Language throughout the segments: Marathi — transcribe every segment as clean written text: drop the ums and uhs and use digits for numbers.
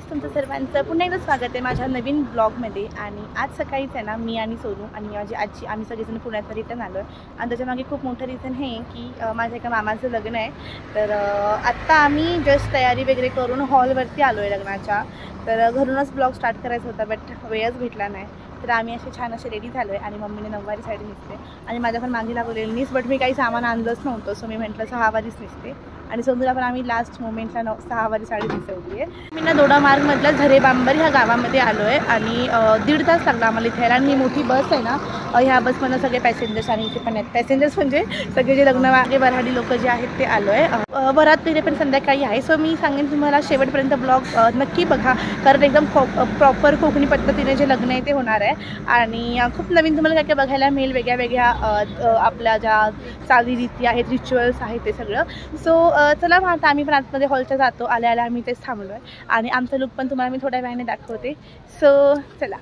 गाईस, तुमचं सर्वांचं पुन्हा एकदा स्वागत आहे माझ्या नवीन ब्लॉगमध्ये. आणि आज सकाळीच आहे ना, मी आणि सोनू आणि माझी आजी आम्ही सगळेजण पुण्यात रिटर्न आलो आहे. आणि त्याच्यामागे खूप मोठं रिझन हे की माझ्या एका मामाचं लग्न आहे. तर आत्ता आम्ही जस्ट तयारी वगैरे करून हॉलवरती आलो आहे लग्नाच्या. तर घरूनच ब्लॉग स्टार्ट करायचा होता, बट वेळच भेटला नाही. तर आम्ही असे छान असे रेडी झालो आहे आणि मम्मीने 9वारी साडी नेसते आणि माझ्या पण मागे लागलेली नीस, बट मी काही सामान आणलंच नव्हतं. सो मी म्हटलं 6वारीच नेसते. आणि सोनूला पण आम्ही लास्ट मोमेंटला 6वारी साडी नेसवली आहे. मी ना दोडामार्गमधल्या झरेबांबर ह्या गावामध्ये आलो आहे आणि 1.5 तास लागला आम्हाला इथे यायला. आणि ही मोठी बस आहे ना, ह्या बसमधून सगळे पॅसेंजर्स आणि इथे पण आहेत पॅसेंजर्स, म्हणजे सगळे जे लग्नवाले वऱ्हाडी लोक जे आहेत ते आलो आहे. वरात वगैरे पण संध्याकाळी आहे. सो मी सांगेन तुम्हाला शेवटपर्यंत ब्लॉग नक्की बघा, कारण एकदम प्रॉपर कोकणी पद्धतीने जे लग्न आहे ते होणार आहे. आणि खूप नवीन तुम्हाला काय काय बघायला मिळेल, वेगळ्या वेगळ्या आपल्या ज्या चालीरीती आहेत, रिच्युअल्स आहेत ते सगळं. सो चला मग आता आम्ही पण आतमध्ये हॉलच्या जातो. आल्या आम्ही तेच थांबलो आहे आणि आमचा लुक पण तुम्हाला मी थोड्या वेळाने दाखवते. सो चला.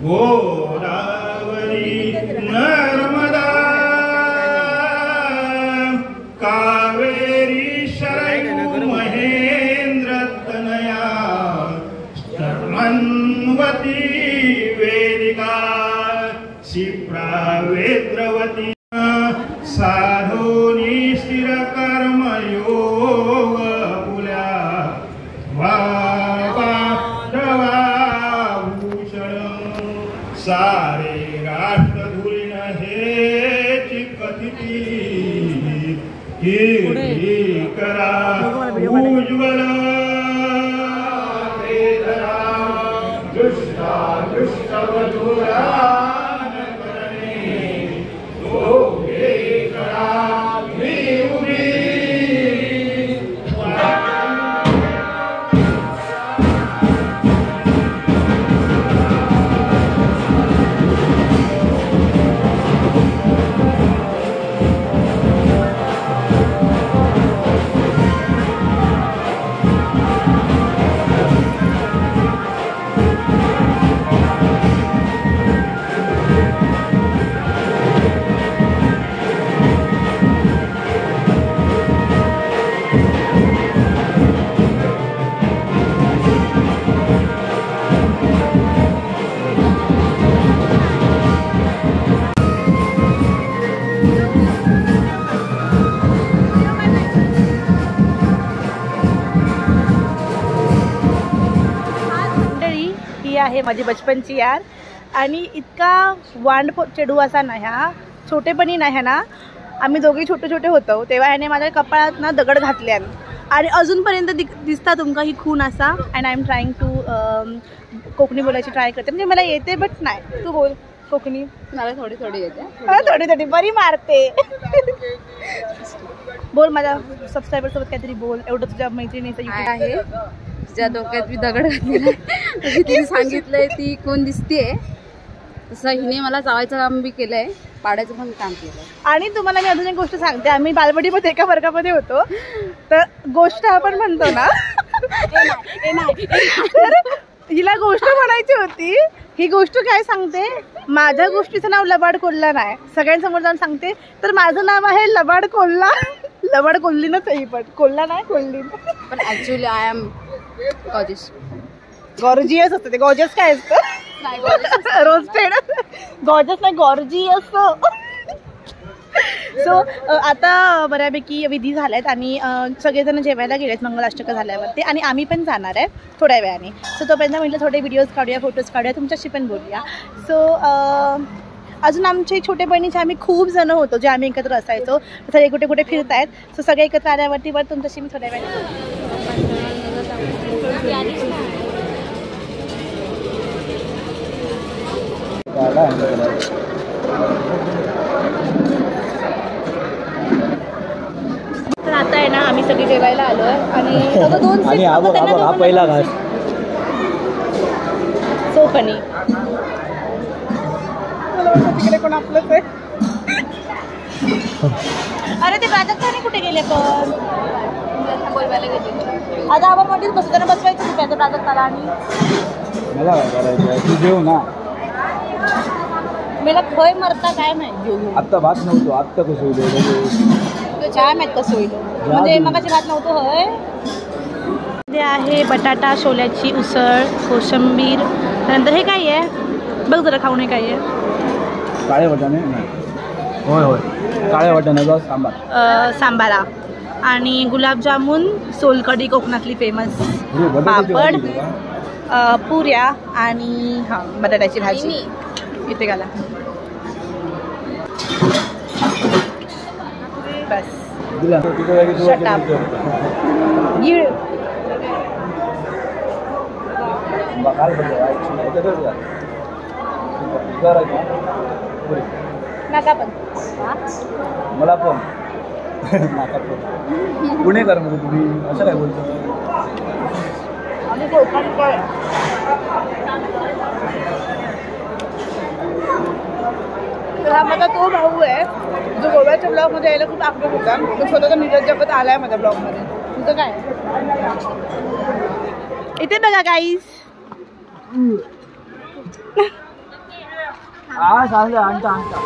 गोदावरी नर्मदा कावेरी शरयू महेंद्र तनया शर्मन्वती वेदिका क्षिप्रा वेद्रवती साधोनी स्थिर कर्मयोग पुल्या सारे राष्ट्रधुरीन हे कथिती कीर्ती करा उज्ज्वल दुष्टा दुष्टवधुरा आहे माझी बचपनची यार. आणि इतका वांड चेडू असा नाही हा, छोटेपणी नाही ना. आम्ही दोघे छोटे छोटे होतो तेव्हा ह्याने माझ्या कपाळात ना दगड घातल्यान आणि अजूनपर्यंत दिसता तुमका ही खून असा. And I am trying to Konkani बोलायची ट्राय करते, म्हणजे मला येते बट नाही. तू बोल कोकणी. मला थोडी थोडी येते, थोडी थोडी बरी मारते. बोल माझ्या सबस्क्रायबरसोबत काहीतरी बोल. एवढं तुझ्या मैत्रिणीचं आहे ज्या डोक्यात मी दगड घातलेला आहे. तिने सांगितलंय ती कोण दिसतेय, तसं हिने मला चावायचं काम बी केलंय, पाडायचं पण काम केलंय. आणि तुम्हाला मी अजून एक गोष्ट सांगते. आम्ही बालवाडीमध्ये एका वर्गामध्ये होतो, तर गोष्ट आपण म्हणतो ना, तर हिला गोष्ट म्हणायची होती. ही गोष्ट काय सांगते, माझ्या गोष्टीचं नाव लबाड कोल्हा नाही, सगळ्यांसमोर जाऊन सांगते. तर माझं नाव आहे लबाड कोल्हा. लबाड कोल्हीनच आहे, पण कोल्हा नाही, कोल्ही. पण actually I am gorgeous. Gorgeous असतं ते. गॉर्जियस काय असतं? रोस्टेड. गॉर्जियस नाही, गॉर्जियस. सो आता बऱ्यापैकी विधी झाल्या आहेत आणि सगळेजण जेवायला गेलेत मंगलाष्टक झाल्यावरती आणि आम्ही पण जाणार आहे थोड्या वेळाने. सो तोपर्यंत म्हटलं थोडे व्हिडिओज काढूया, फोटोज काढूया, तुमच्याशी पण बोलूया. सो अजून आमचे छोटे बहिणीचे आम्ही खूप जण होतो जे आम्ही एकत्र असायचो. सगळे कुठे कुठे फिरत आहेत. सो सगळे एकत्र आल्यावरती वर तुमच्याशी मी थोड्या वेळाने. तर आता आहे ना आम्ही सगळी जेवायला आलो आणि हा पहिला घास सो फनी. तिकडे कोण आपलंच आहे. अरे ते प्राजक्ताने कुठे गेले पण बोलवायला गेले. आता आपण मध्येच बसताना बसवायचं कुठे प्राजक्ताला आणि मला काय करायचं तू जेव ना. मला खय मरता काय माहिती. आत्ता भात नव्हतो आत्ता कसं होईल काय माहित कसं होईल म्हणजे मगाशी भात नव्हतं. होय ते आहे बटाटा छोल्याची उसळ कोशिंबीर. त्यानंतर हे काय आहे बघ जरा खाऊन. हे काय आहे काळे वाटाणे. होय होय काळ्या वाटाण्याचा सांबार सांबारा आणि गुलाबजामुन सोलकढी कोकणातली फेमस पापड पुऱ्या आणि हां बटाट्याची भाजी इथे घाला बस. नाका पण मला पण नाका पण पुणेकर म्हणजे तुम्ही असं काय बोलतो. हा माझा तो भाऊ आहे जो गोव्याच्या ब्लॉगमध्ये यायला खूप आग्रह होता. तो स्वतःचा निरज जगत आला आहे माझ्या ब्लॉगमध्ये. तुझं काय इथे बघा गाईज. हा सांगा आणता आणता.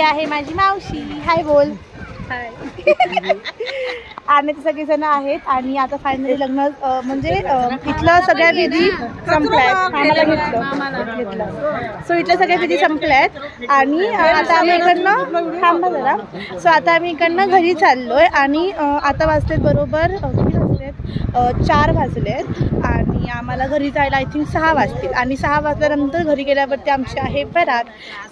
आहे माझी मावशी. हाय बोल. हाय. आणि ते सगळेजण आहेत आणि आता फायनली लग्न म्हणजे इथलं सगळ्या विधी संपल्यात. आम्हाला घेतलं. सो इथल्या सगळ्या विधी संपल्यात आणि आता आम्ही इकडनं थांबा जरा. सो आता आम्ही इकडनं घरी चाललोय आणि आता वाजलेत बरोबर 4 वाजलेत आणि आम्हाला घरी जायला आय थिंक 6 वाजतील आणि 6 वाजल्यानंतर घरी गेल्यावरती आमची आहे बरात.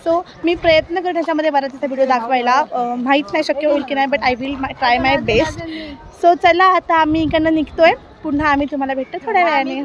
सो मी प्रयत्न करते त्याच्यामध्ये बराचसा व्हिडिओ दाखवायला. माहीत नाही शक्य होईल की नाही but I will try my best. So चला आता आम्ही इकडनं निघतोय. पुन्हा आम्ही तुम्हाला भेटतो थोड्या वेळाने.